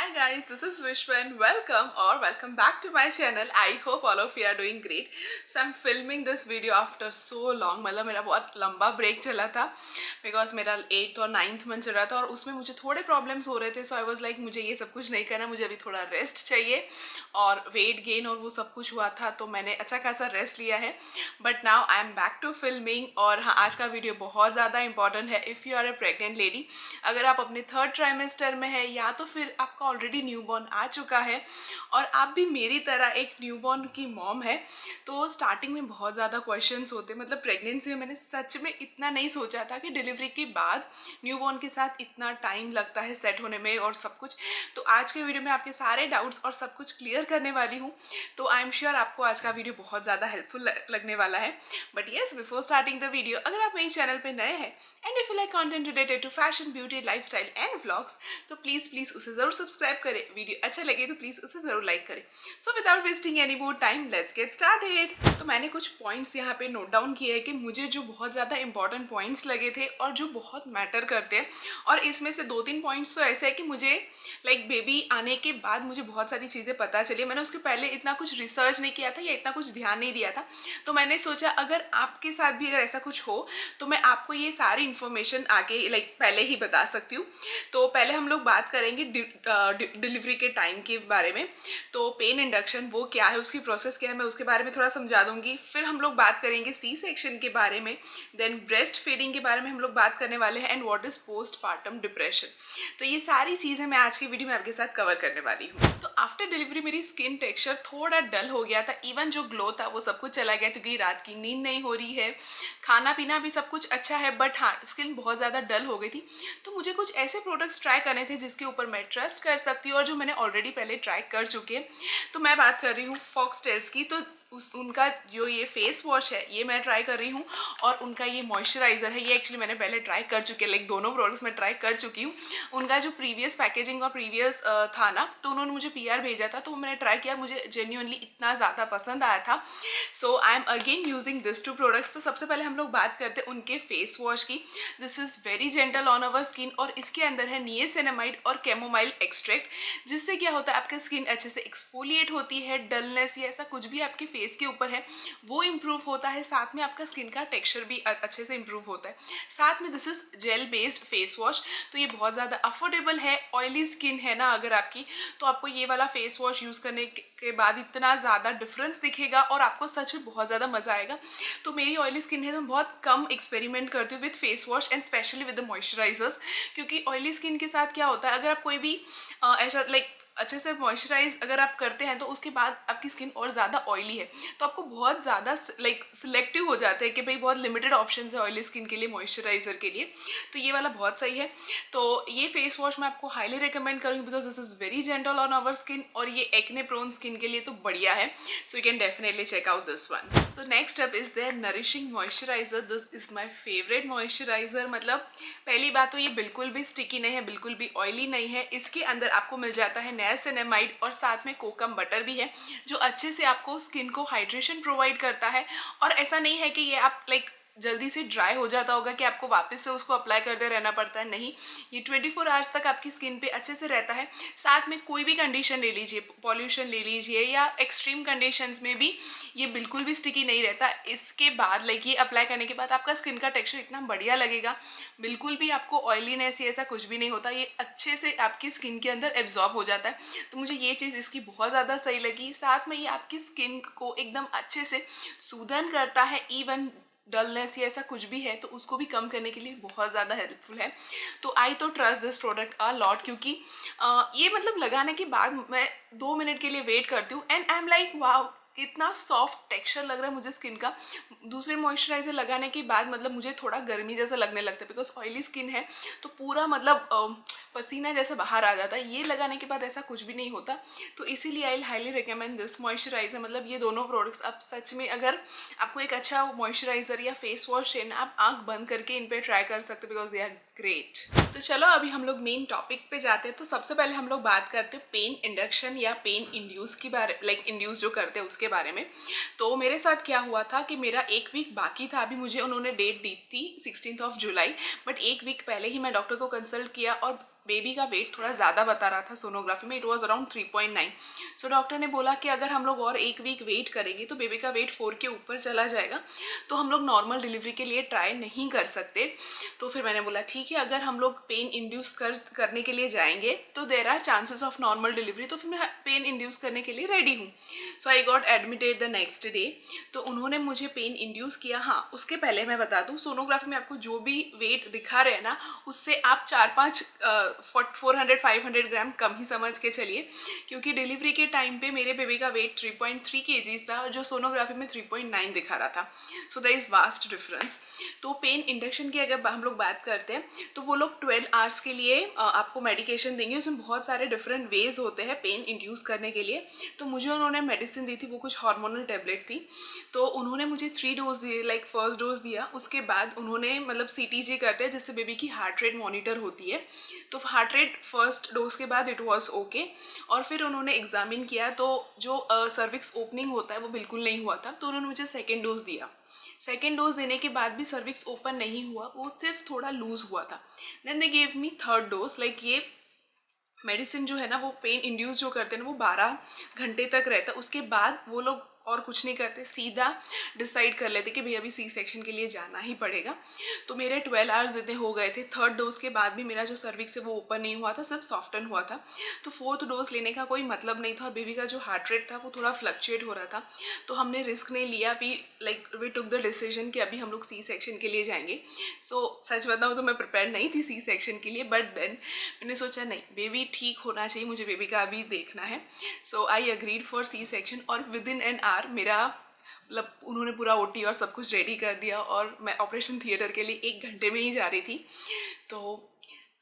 Hi guys, this is Vishwa and welcome back to my channel. I hope all of you are doing great. So I'm filming this video after so long. मतलब मेरा बहुत लंबा break चला था because मेरा 8th और 9th month चल रहा था और उसमें मुझे थोड़े प्रॉब्लम्स हो रहे थे. सो आई वाज लाइक मुझे ये सब कुछ नहीं करना, मुझे अभी थोड़ा रेस्ट चाहिए और वेट गेन और वो सब कुछ हुआ था तो मैंने अच्छा खासा रेस्ट लिया है. But now I am back to filming. और हाँ, आज का वीडियो बहुत ज़्यादा इंपॉर्टेंट है if you are a pregnant lady. अगर आप अपने 3rd ट्राइमेस्टर में है या तो फिर आपका ऑलरेडी न्यूबॉर्न आ चुका है और आप भी मेरी तरह एक न्यूबॉर्न की मॉम है, तो स्टार्टिंग में बहुत ज़्यादा क्वेश्चंस होते. मतलब प्रेगनेंसी में मैंने सच में इतना नहीं सोचा था कि डिलीवरी के बाद न्यूबॉर्न के साथ इतना टाइम लगता है सेट होने में और सब कुछ. तो आज के वीडियो में आपके सारे डाउट्स और सब कुछ क्लियर करने वाली हूँ. तो आई एम श्योर आपको आज का वीडियो बहुत ज़्यादा हेल्पफुल लगने वाला है. But yes, before starting the video, अगर आप मेरे चैनल पर नए हैं and if you like content related to fashion, beauty, lifestyle and vlogs, तो प्लीज़ उसे ज़रूर सब्सक्राइब करें. वीडियो अच्छा लगे तो प्लीज़ उसे ज़रूर लाइक करें. So without wasting any more time, let's get started. तो मैंने कुछ पॉइंट्स यहाँ पे नोट डाउन किए हैं कि मुझे जो बहुत ज़्यादा इंपॉर्टेंट पॉइंट्स लगे थे और जो बहुत मैटर करते हैं. और इसमें से 2-3 पॉइंट्स तो ऐसे है कि मुझे लाइक बेबी आने के बाद मुझे बहुत सारी चीज़ें पता चली. मैंने उसके पहले इतना कुछ रिसर्च नहीं किया था या इतना कुछ ध्यान नहीं दिया था. तो मैंने सोचा अगर आपके साथ भी अगर ऐसा कुछ हो तो मैं आपको ये सारी इन्फॉर्मेशन आगे लाइक पहले ही बता सकती हूँ. तो पहले हम लोग बात करेंगे डिलीवरी के टाइम के बारे में. तो पेन इंडक्शन वो क्या है, उसकी प्रोसेस क्या है, मैं उसके बारे में थोड़ा समझा दूंगी. फिर हम लोग बात करेंगे सी सेक्शन के बारे में. देन ब्रेस्ट फीडिंग के बारे में हम लोग बात करने वाले हैं and what is post partum depression. तो ये सारी चीज़ें मैं आज की वीडियो में आपके साथ कवर करने वाली हूँ. तो आफ्टर डिलीवरी मेरी स्किन टेक्सचर थोड़ा डल हो गया था. इवन जो ग्लो था वो सब कुछ चला गया क्योंकि रात की नींद नहीं हो रही है, खाना पीना भी सब कुछ अच्छा है, बट हाँ स्किन बहुत ज़्यादा डल हो गई थी. तो मुझे कुछ ऐसे प्रोडक्ट्स ट्राई करने थे जिसके ऊपर मैं ट्रस्ट कर सकती हूँ और जो मैंने ऑलरेडी पहले ट्राई कर चुके हैं. तो मैं बात कर रही हूँ फॉक्सटेल्स की. तो उनका जो ये फेस वॉश है ये मैं ट्राई कर रही हूँ और उनका ये मॉइस्चराइज़र है ये एक्चुअली मैंने पहले ट्राई कर चुकी है. लाइक दोनों प्रोडक्ट्स मैं ट्राई कर चुकी हूँ. उनका जो प्रीवियस पैकेजिंग और प्रीवियस था ना, तो उन्होंने मुझे PR भेजा था तो मैंने ट्राई किया, मुझे जेन्युइनली इतना ज़्यादा पसंद आया था. So I am again using this 2 products. तो सबसे पहले हम लोग बात करते हैं उनके फेस वॉश की. This is very gentle on our skin और इसके अंदर है निएसिनामाइड और कैमोमाइल एक्सट्रैक्ट, जिससे क्या होता है आपकी स्किन अच्छे से एक्सफोलिएट होती है. डलनेस या ऐसा कुछ भी आपके फेस के ऊपर है वो इम्प्रूव होता है. साथ में आपका स्किन का टेक्सचर भी अच्छे से इम्प्रूव होता है. साथ में this is gel based face wash. तो ये बहुत ज़्यादा अफोर्डेबल है. ऑयली स्किन है ना अगर आपकी, तो आपको ये वाला फेस वॉश यूज़ करने के बाद इतना ज़्यादा डिफरेंस दिखेगा और आपको सच में बहुत ज़्यादा मज़ा आएगा. तो मेरी ऑयली स्किन है तो मैं बहुत कम एक्सपेरिमेंट करती हूँ with face wash and specially with the moisturisers. क्योंकि ऑयली स्किन के साथ क्या होता है, अगर आप कोई भी ऐसा लाइक अच्छे से मॉइस्चराइज अगर आप करते हैं तो उसके बाद आपकी स्किन और ज़्यादा ऑयली है तो आपको बहुत ज़्यादा लाइक सिलेक्टिव हो जाते हैं कि भाई बहुत लिमिटेड ऑप्शन है ऑयली स्किन के लिए, मॉइस्चराइज़र के लिए. तो ये वाला बहुत सही है. तो ये फेस वॉश मैं आपको हाईली रिकमेंड करूँगी because this is very gentle on our skin और ये एक्ने प्रोन स्किन के लिए तो बढ़िया है. So you can definitely check out this one. So next up is there nourishing moisturiser. This is my favourite moisturiser. मतलब पहली बात तो ये बिल्कुल भी स्टिकी नहीं है, बिल्कुल भी ऑयली नहीं है. इसके अंदर आपको मिल जाता है नियासिनामाइड और साथ में कोकम बटर भी है जो अच्छे से आपको स्किन को हाइड्रेशन प्रोवाइड करता है. और ऐसा नहीं है कि ये आप लाइक जल्दी से ड्राई हो जाता होगा कि आपको वापस से उसको अप्लाई करते रहना पड़ता है. नहीं, ये 24 आवर्स तक आपकी स्किन पे अच्छे से रहता है. साथ में कोई भी कंडीशन ले लीजिए, पॉल्यूशन ले लीजिए या एक्सट्रीम कंडीशंस में भी ये बिल्कुल भी स्टिकी नहीं रहता. इसके बाद लाइक ये अप्लाई करने के बाद आपका स्किन का टेक्सचर इतना बढ़िया लगेगा, बिल्कुल भी आपको ऑयलीनेस या ऐसा कुछ भी नहीं होता. ये अच्छे से आपकी स्किन के अंदर एब्जॉर्ब हो जाता है. तो मुझे ये चीज़ इसकी बहुत ज़्यादा सही लगी. साथ में ये आपकी स्किन को एकदम अच्छे से सूदन करता है. इवन डलनेस या ऐसा कुछ भी है तो उसको भी कम करने के लिए बहुत ज़्यादा हेल्पफुल है. तो आई तो trust this product a lot क्योंकि ये मतलब लगाने के बाद मैं 2 मिनट के लिए वेट करती हूँ and I am like wow इतना सॉफ्ट टेक्सचर लग रहा है मुझे स्किन का. दूसरे मॉइस्चराइजर लगाने के बाद मतलब मुझे थोड़ा गर्मी जैसा लगने लगता है बिकॉज ऑयली स्किन है तो पूरा मतलब पसीना जैसा बाहर आ जाता है. ये लगाने के बाद ऐसा कुछ भी नहीं होता. तो इसीलिए I highly recommend this moisturiser. मतलब ये दोनों प्रोडक्ट्स आप सच में अगर आपको एक अच्छा मॉइस्चराइजर या फेस वॉश है ना, आप आंख बंद करके इन पे ट्राई कर सकते बिकॉज दे आर ग्रेट. तो चलो अभी हम लोग मेन टॉपिक पे जाते हैं. तो सबसे पहले हम लोग बात करते हैं पेन इंडक्शन या पेन इंड्यूस की बारे लाइक इंड्यूस जो करते हैं उसके बारे में. तो मेरे साथ क्या हुआ था कि मेरा 1 वीक बाकी था. अभी मुझे उन्होंने डेट दी थी 16th of July, but 1 week पहले ही मैं डॉक्टर को कंसल्ट किया और बेबी का वेट थोड़ा ज़्यादा बता रहा था सोनोग्राफी में, it was around 3.9। So doctor ने बोला कि अगर हम लोग और 1 वीक वेट करेंगे तो बेबी का वेट 4 के ऊपर चला जाएगा, तो हम लोग नॉर्मल डिलीवरी के लिए ट्राई नहीं कर सकते। तो फिर मैंने बोला ठीक है, अगर हम लोग पेन इंड्यूस करने के लिए जाएंगे तो there are chances of normal delivery, तो फिर मैं पेन इंड्यूस करने के लिए रेडी हूँ। So I got admitted the next day. तो उन्होंने मुझे पेन इंड्यूस किया। हाँ, उसके पहले मैं बता दूँ, सोनोग्राफी में आपको जो भी वेट दिखा रहे हैं ना, उससे आप 4-5 400-500 ग्राम कम ही समझ के चलिए, क्योंकि डिलीवरी के टाइम पे मेरे बेबी का वेट 3.3 kgs था और जो सोनोग्राफी में 3.9 दिखा रहा था। So there is vast difference. तो पेन इंडक्शन की अगर हम लोग बात करते हैं तो वो लोग 12 आवर्स के लिए आपको मेडिकेशन देंगे। उसमें बहुत सारे डिफरेंट वेज होते हैं पेन इंड्यूस करने के लिए। तो मुझे उन्होंने मेडिसिन दी थी, वो कुछ हार्मोनल टेबलेट थी। तो उन्होंने मुझे 3 डोज दिए, लाइक फर्स्ट डोज दिया, उसके बाद उन्होंने मतलब CTG करते हैं जिससे बेबी की हार्ट रेट मॉनिटर होती है। तो हार्ट रेट फर्स्ट डोज के बाद इट वाज ओके, और फिर उन्होंने एग्जामिन किया तो जो सर्विक्स ओपनिंग होता है वो बिल्कुल नहीं हुआ था। तो उन्होंने मुझे सेकेंड डोज दिया। सेकेंड डोज देने के बाद भी सर्विक्स ओपन नहीं हुआ, वो सिर्फ थोड़ा लूज हुआ था। Then they gave me third dose. Like ये मेडिसिन जो है ना, वो पेन इंड्यूस जो करते हैं ना, वो 12 घंटे तक रहता है। उसके बाद वो लोग और कुछ नहीं करते, सीधा डिसाइड कर लेते कि भैया अभी C-सेक्शन के लिए जाना ही पड़ेगा। तो मेरे 12 आवर्स इतने हो गए थे। थर्ड डोज के बाद भी मेरा जो सर्विक्स है वो ओपन नहीं हुआ था, सिर्फ सॉफ्टन हुआ था। तो फोर्थ डोज लेने का कोई मतलब नहीं था, और बेबी का जो हार्ट रेट था वो थोड़ा फ्लक्चुएट हो रहा था। तो हमने रिस्क नहीं लिया। वी टुक द डिसीजन कि अभी हम लोग C-सेक्शन के लिए जाएंगे। सो सच बताऊँ तो मैं प्रिपेयर नहीं थी C-सेक्शन के लिए, बट देन मैंने सोचा नहीं, बेबी ठीक होना चाहिए, मुझे बेबी का अभी देखना है। सो आई अग्रीड फॉर C-सेक्शन, और विद इन एन आवर मेरा मतलब उन्होंने पूरा OT और सब कुछ रेडी कर दिया, और मैं ऑपरेशन थिएटर के लिए 1 घंटे में ही जा रही थी। तो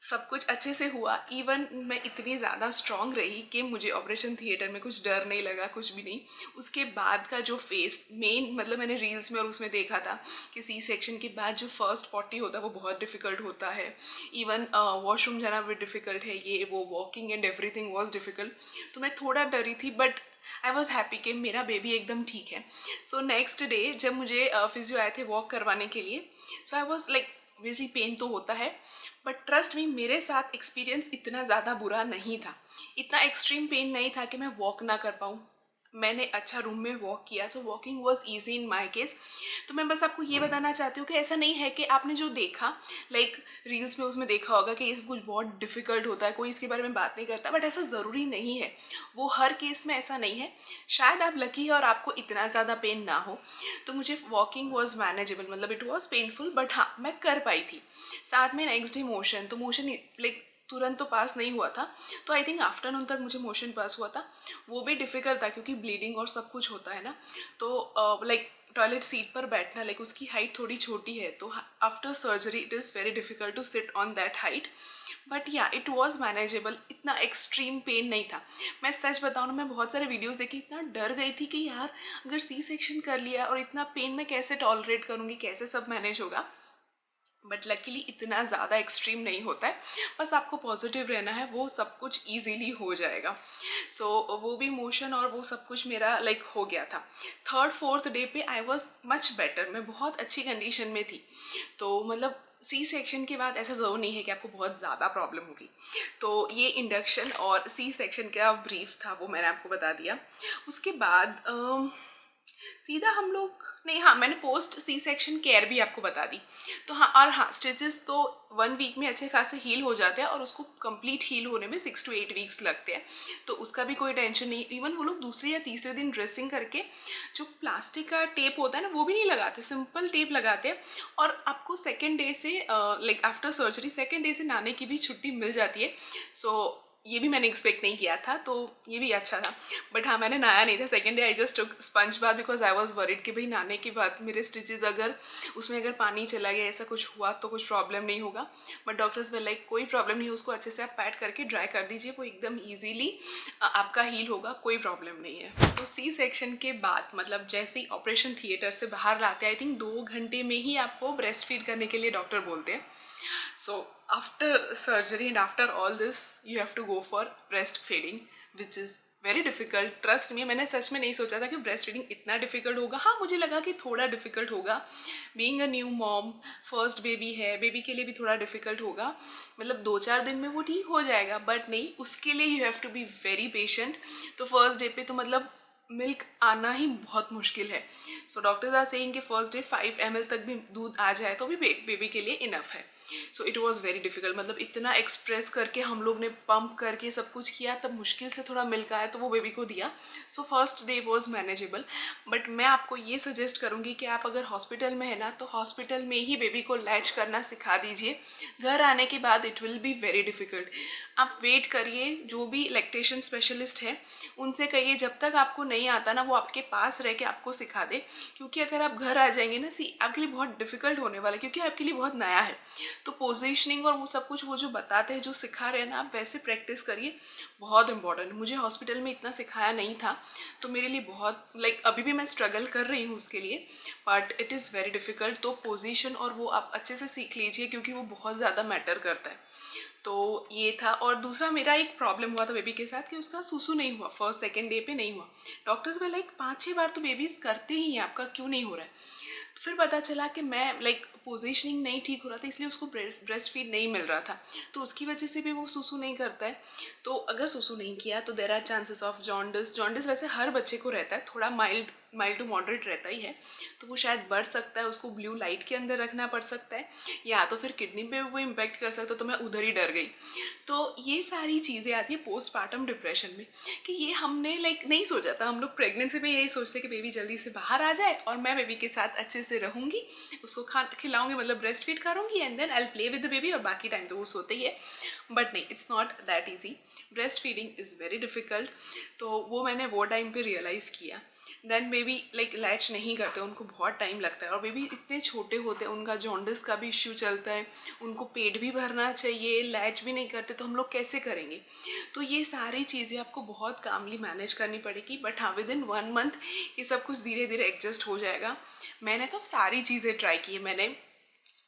सब कुछ अच्छे से हुआ। इवन मैं इतनी ज़्यादा स्ट्रॉन्ग रही कि मुझे ऑपरेशन थिएटर में कुछ डर नहीं लगा, कुछ भी नहीं। उसके बाद का जो फेस मेन, मतलब मैंने रील्स में और उसमें देखा था कि C-सेक्शन के बाद जो फर्स्ट 40 होता है वो बहुत डिफ़िकल्ट होता है। इवन वॉशरूम जाना भी डिफ़िकल्ट है, ये वो walking and everything was difficult. तो मैं थोड़ा डरी थी, बट आई वॉज हैप्पी कि मेरा बेबी एकदम ठीक है। सो नेक्स्ट डे जब मुझे फिजियो आए थे वॉक करवाने के लिए, so I was like, obviously pain तो होता है, बट ट्रस्ट मी मेरे साथ एक्सपीरियंस इतना ज़्यादा बुरा नहीं था। इतना एक्सट्रीम पेन नहीं था कि मैं वॉक ना कर पाऊँ। मैंने अच्छा रूम में वॉक किया, तो walking was easy in my case. तो मैं बस आपको ये बताना चाहती हूँ कि ऐसा नहीं है कि आपने जो देखा, लाइक रील्स में उसमें देखा होगा कि ये सब कुछ बहुत डिफ़िकल्ट होता है, कोई इसके बारे में बात नहीं करता, बट ऐसा ज़रूरी नहीं है। वो हर केस में ऐसा नहीं है। शायद आप लकी है और आपको इतना ज़्यादा पेन ना हो। तो मुझे वॉकिंग वॉज मैनेजेबल, मतलब इट वॉज पेनफुल, बट हाँ मैं कर पाई थी। साथ में नेक्स्ट डे मोशन, तो मोशन लाइक तुरंत तो पास नहीं हुआ था, तो आई थिंक आफ्टरनून तक मुझे मोशन पास हुआ था। वो भी डिफ़िकल्ट था क्योंकि ब्लीडिंग और सब कुछ होता है ना। तो लाइक टॉयलेट सीट पर बैठना, लाइक उसकी हाइट थोड़ी छोटी है, तो after surgery it is very difficult to sit on that height, but yeah it was manageable. इतना एक्सट्रीम पेन नहीं था। मैं सच बताऊँ ना, मैं बहुत सारे वीडियोस देखी, इतना डर गई थी कि यार अगर C-सेक्शन कर लिया और इतना पेन मैं कैसे टॉलरेट करूँगी, कैसे सब मैनेज होगा। बट लकीली इतना ज़्यादा एक्सट्रीम नहीं होता है, बस आपको पॉजिटिव रहना है, वो सब कुछ ईजीली हो जाएगा। सो वो भी मोशन और वो सब कुछ मेरा लाइक हो गया था। थर्ड फोर्थ डे पे आई वॉज मच बेटर, मैं बहुत अच्छी कंडीशन में थी। तो मतलब C-सेक्शन के बाद ऐसा ज़रूर नहीं है कि आपको बहुत ज़्यादा प्रॉब्लम होगी। तो ये इंडक्शन और C-सेक्शन का ब्रीफ था, वो मैंने आपको बता दिया। उसके बाद सीधा हम लोग नहीं, हाँ मैंने पोस्ट C-सेक्शन केयर भी आपको बता दी। तो हाँ, और हाँ स्टिचेस तो 1 वीक में अच्छे खासे हील हो जाते हैं, और उसको कंप्लीट हील होने में 6 to 8 वीक्स लगते हैं। तो उसका भी कोई टेंशन नहीं। इवन वो लोग दूसरे या तीसरे दिन ड्रेसिंग करके जो प्लास्टिक का टेप होता है ना, वो भी नहीं लगाते, सिंपल टेप लगाते हैं। और आपको सेकेंड डे से like after surgery second day से नहाने की भी छुट्टी मिल जाती है। सो ये भी मैंने एक्सपेक्ट नहीं किया था, तो ये भी अच्छा था। बट हाँ मैंने नहाया नहीं था second day. I just took sponge bath because I was worried कि भाई नहाने के बाद मेरे स्टिचेस अगर उसमें अगर पानी चला गया, ऐसा कुछ हुआ तो कुछ प्रॉब्लम नहीं होगा। बट डॉक्टर्स वे लाइक कोई प्रॉब्लम नहीं, उसको अच्छे से आप पैड करके ड्राई कर दीजिए, वो एकदम ईजीली आपका हील होगा, कोई प्रॉब्लम नहीं है। तो C-सेक्शन के बाद मतलब जैसे ही ऑपरेशन थिएटर से बाहर लाते हैं, आई थिंक 2 घंटे में ही आपको ब्रेस्ट फीड करने के लिए डॉक्टर बोलते हैं। So after surgery and after all this, you have to go for breastfeeding. Which is very difficult. Trust me, मैंने सच में नहीं सोचा था कि ब्रेस्ट फीडिंग इतना डिफ़िकल्ट होगा। हाँ, मुझे लगा कि थोड़ा डिफ़िकल्ट होगा, being a new mom, first baby है, बेबी के लिए भी थोड़ा डिफ़िकल्ट होगा, मतलब 2-4 दिन में वो ठीक हो जाएगा, बट नहीं, उसके लिए you have to be very patient. तो फर्स्ट डे पे तो मतलब मिल्क आना ही बहुत मुश्किल है। सो डॉक्टर्स आर सेइंग कि फर्स्ट डे 5 ml तक भी दूध आ जाए तो भी बेबी के लिए इनफ है। So it was very difficult, मतलब इतना एक्सप्रेस करके हम लोग ने पंप करके सब कुछ किया, तब मुश्किल से थोड़ा मिल्क आया तो वो बेबी को दिया। So first day was manageable. But मैं आपको ये सजेस्ट करूँगी कि आप अगर हॉस्पिटल में है ना, तो हॉस्पिटल में ही बेबी को लैच करना सिखा दीजिए। घर आने के बाद it will be very difficult. आप वेट करिए, जो भी लैक्टेशन स्पेशलिस्ट है उनसे कहिए जब तक आपको नहीं आता ना, वो आपके पास रह के आपको सिखा दे। क्योंकि अगर आप घर आ जाएंगे ना, आपके लिए बहुत डिफ़िकल्ट होने वाला है, क्योंकि आपके लिए बहुत नया है। तो पोजीशनिंग और वो सब कुछ वो जो बताते हैं, जो सिखा रहे हैं ना, आप वैसे प्रैक्टिस करिए, बहुत इंपॉर्टेंट। मुझे हॉस्पिटल में इतना सिखाया नहीं था, तो मेरे लिए बहुत अभी भी मैं स्ट्रगल कर रही हूँ उसके लिए, but it is very difficult. तो पोजीशन और वो आप अच्छे से सीख लीजिए, क्योंकि वो बहुत ज़्यादा मैटर करता है। तो ये था। और दूसरा मेरा एक प्रॉब्लम हुआ था बेबी के साथ कि उसका सुसु नहीं हुआ, फर्स्ट सेकेंड डे पे नहीं हुआ। डॉक्टर्स में 5-6 बार तो बेबीज़ करते ही हैं, आपका क्यों नहीं हो रहा है। फिर पता चला कि मैं पोजीशनिंग नहीं ठीक हो रहा था, इसलिए उसको ब्रेस्ट फीड नहीं मिल रहा था, तो उसकी वजह से भी वो सुसु नहीं करता है। तो अगर सुसु नहीं किया तो there are chances of jaundice. Jaundice वैसे हर बच्चे को रहता है, थोड़ा माइल्ड टू मॉडरेट रहता ही है, तो वो शायद बढ़ सकता है, उसको ब्लू लाइट के अंदर रखना पड़ सकता है, या तो फिर किडनी पे वो इम्पेक्ट कर सकता है। तो मैं उधर ही डर गई। तो ये सारी चीज़ें आती है पोस्टपार्टम डिप्रेशन में, कि ये हमने नहीं सोचा था। हम लोग प्रेगनेंसी में यही सोचते कि बेबी जल्दी से बाहर आ जाए और मैं बेबी के साथ अच्छे से रहूँगी, उसको खिलाऊंगी, मतलब ब्रेस्ट फीड करूँगी, and then I play with the baby, और बाकी टाइम तो वो सोते ही है। बट नहीं, it's not that easy. Breast feeding is very difficult. तो वो मैंने वो टाइम पे रियलाइज़ किया। देन बेबी लैच नहीं करते, उनको बहुत टाइम लगता है, और बेबी इतने छोटे होते हैं, उनका जॉन्डिस का भी इश्यू चलता है, उनको पेट भी भरना चाहिए, लैच भी नहीं करते, तो हम लोग कैसे करेंगे। तो ये सारी चीज़ें आपको बहुत कामली मैनेज करनी पड़ेगी। बट हाँ, विद इन 1 मंथ ये सब कुछ धीरे धीरे एडजस्ट हो जाएगा। मैंने तो सारी चीज़ें ट्राई की है। मैंने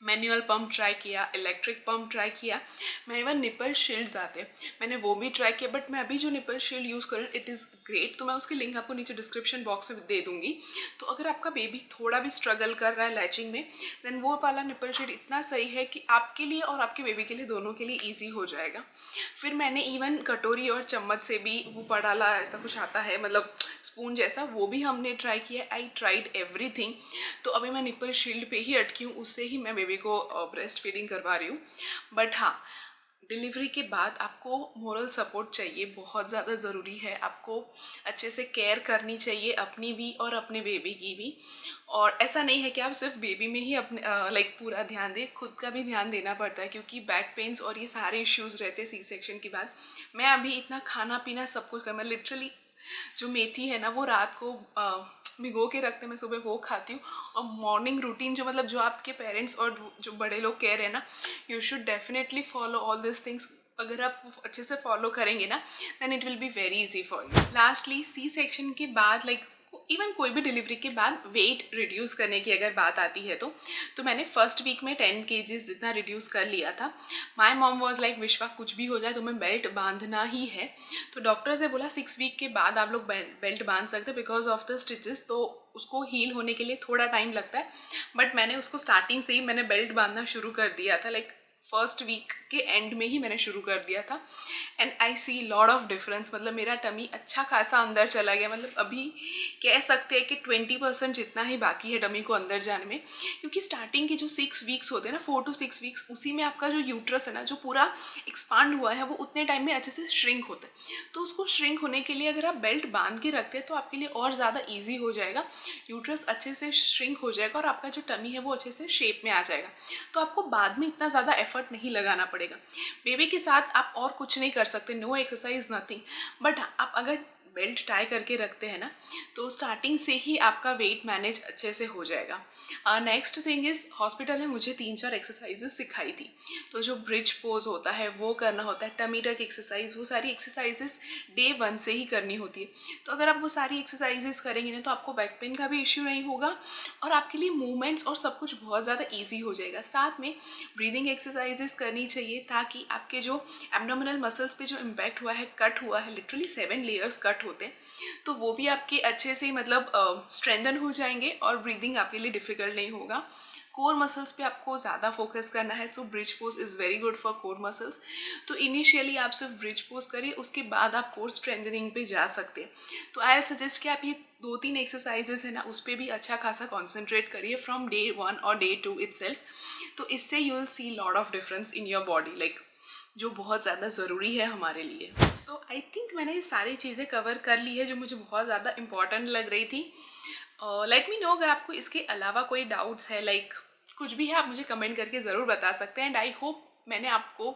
मैनुअल पंप ट्राई किया, इलेक्ट्रिक पंप ट्राई किया, मैं इवन निपल शील्ड्स आते हैं, मैंने वो भी ट्राई किया। बट मैं अभी जो निपल शील्ड यूज़ कर रही हूँ, इट इज़ ग्रेट। तो मैं उसकी लिंक आपको नीचे डिस्क्रिप्शन बॉक्स में दे दूँगी। तो अगर आपका बेबी थोड़ा भी स्ट्रगल कर रहा है लैचिंग में, देन वो वाला निपल शील्ड इतना सही है कि आपके लिए और आपके बेबी के लिए, दोनों के लिए ईजी हो जाएगा। फिर मैंने इवन कटोरी और चम्मच से भी, वो पड़ाला ऐसा कुछ आता है, मतलब स्पून जैसा, वो भी हमने ट्राई किया। I tried everything. तो अभी मैं निपल शील्ड पे ही अटकी हूँ, उससे ही मैं बेबी को ब्रेस्ट फीडिंग करवा रही हूँ। बट हाँ, डिलीवरी के बाद आपको मोरल सपोर्ट चाहिए, बहुत ज़्यादा ज़रूरी है। आपको अच्छे से केयर करनी चाहिए, अपनी भी और अपने बेबी की भी। और ऐसा नहीं है कि आप सिर्फ बेबी में ही अपने पूरा ध्यान दें, खुद का भी ध्यान देना पड़ता है, क्योंकि बैक पेन्स और ये सारे इश्यूज़ रहते हैं सी सेक्शन के बाद। मैं अभी इतना खाना पीना सब कुछ मैं लिटरली, जो मेथी है ना, वो रात को भिगो के रखते हैं, मैं सुबह वो खाती हूँ। और मॉर्निंग रूटीन जो, मतलब जो आपके पेरेंट्स और जो बड़े लोग कह रहे हैं ना, you should definitely follow all this things. अगर आप अच्छे से फॉलो करेंगे ना, then it will be very easy for you. Lastly, C section के बाद इवन कोई भी डिलीवरी के बाद वेट रिड्यूस करने की अगर बात आती है, तो मैंने फर्स्ट वीक में 10 kgs जितना रिड्यूस कर लिया था। माई मॉम वॉज लाइक, विश्वा कुछ भी हो जाए तुम्हें बेल्ट बांधना ही है। तो डॉक्टर से बोला 6 वीक के बाद आप लोग बेल्ट बांध सकते हैं, बिकॉज ऑफ द स्टिचेस, तो उसको हील होने के लिए थोड़ा टाइम लगता है। बट मैंने उसको स्टार्टिंग से ही मैंने बेल्ट बांधना शुरू कर दिया था, फर्स्ट वीक के एंड में ही मैंने शुरू कर दिया था। And I see lot of difference, मतलब मेरा टमी अच्छा खासा अंदर चला गया। मतलब अभी कह सकते हैं कि 20% जितना ही बाकी है टमी को अंदर जाने में, क्योंकि स्टार्टिंग के जो 6 वीक्स होते हैं ना, 4 to 6 वीक्स, उसी में आपका जो यूट्रस है ना, जो पूरा एक्सपांड हुआ है, वो उतने टाइम में अच्छे से श्रिंक होता है। तो उसको श्रिंक होने के लिए अगर आप बेल्ट बांध के रखते हैं, तो आपके लिए और ज़्यादा ईजी हो जाएगा, यूट्रस अच्छे से श्रिंक हो जाएगा, और आपका जो टमी है वो अच्छे से शेप में आ जाएगा। तो आपको बाद में इतना ज़्यादा एफर्ट नहीं लगाना पड़ेगा। बेबी के साथ आप और कुछ नहीं कर सकते, नो एक्सरसाइज, नथिंग। बट आप अगर बेल्ट टाई करके रखते हैं ना, तो स्टार्टिंग से ही आपका वेट मैनेज अच्छे से हो जाएगा। नेक्स्ट थिंग इज़, हॉस्पिटल में मुझे 3-4 एक्सरसाइजेस सिखाई थी। तो जो ब्रिज पोज होता है वो करना होता है, टमी टक एक्सरसाइज, वो सारी एक्सरसाइजेस डे 1 से ही करनी होती है। तो अगर आप वो सारी एक्सरसाइजेस करेंगे ना, तो आपको बैक पेन का भी इश्यू नहीं होगा और आपके लिए मूवमेंट्स और सब कुछ बहुत ज़्यादा ईजी हो जाएगा। साथ में ब्रीदिंग एक्सरसाइजेस करनी चाहिए, ताकि आपके जो एब्डोमिनल मसल्स पे जो इम्पैक्ट हुआ है, कट हुआ है, लिटरली 7 लेयर्स कट होते हैं, तो वो भी आपके अच्छे से मतलब स्ट्रेंथन हो जाएंगे और ब्रीदिंग आपके लिए डिफिकल्ट नहीं होगा। कोर मसल्स पे आपको ज़्यादा फोकस करना है, तो bridge pose is very good for core muscles. तो इनिशियली आप सिर्फ ब्रिज पोज करिए, उसके बाद आप कोर स्ट्रेंथनिंग पे जा सकते हैं। तो आई सजेस्ट कि आप ये 2-3 एक्सरसाइजेस है ना, उस पर भी अच्छा खासा कॉन्सेंट्रेट करिए फ्रॉम डे 1 और डे 2 इटसेल्फ। तो इससे you will see lot of difference in your body, like जो बहुत ज़्यादा ज़रूरी है हमारे लिए। सो आई थिंक मैंने ये सारी चीज़ें कवर कर ली है जो मुझे बहुत ज़्यादा इंपॉर्टेंट लग रही थी। लेट मी नो अगर आपको इसके अलावा कोई डाउट्स है, लाइक कुछ भी है, आप मुझे कमेंट करके ज़रूर बता सकते हैं। एंड आई होप मैंने आपको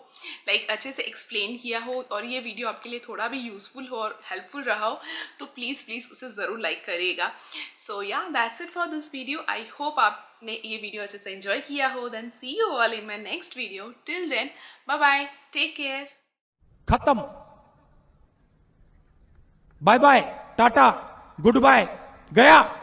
अच्छे से एक्सप्लेन किया हो और ये वीडियो आपके लिए थोड़ा भी यूज़फुल हो और हेल्पफुल रहा हो, तो प्लीज़ उसे ज़रूर लाइक करिएगा। So yeah that's it for this video. I hope आपने ये वीडियो अच्छे से एंजॉय किया हो। Then see you all in my next video. Till then bye bye, take care. खत्म। Bye bye, tata, good bye, गया।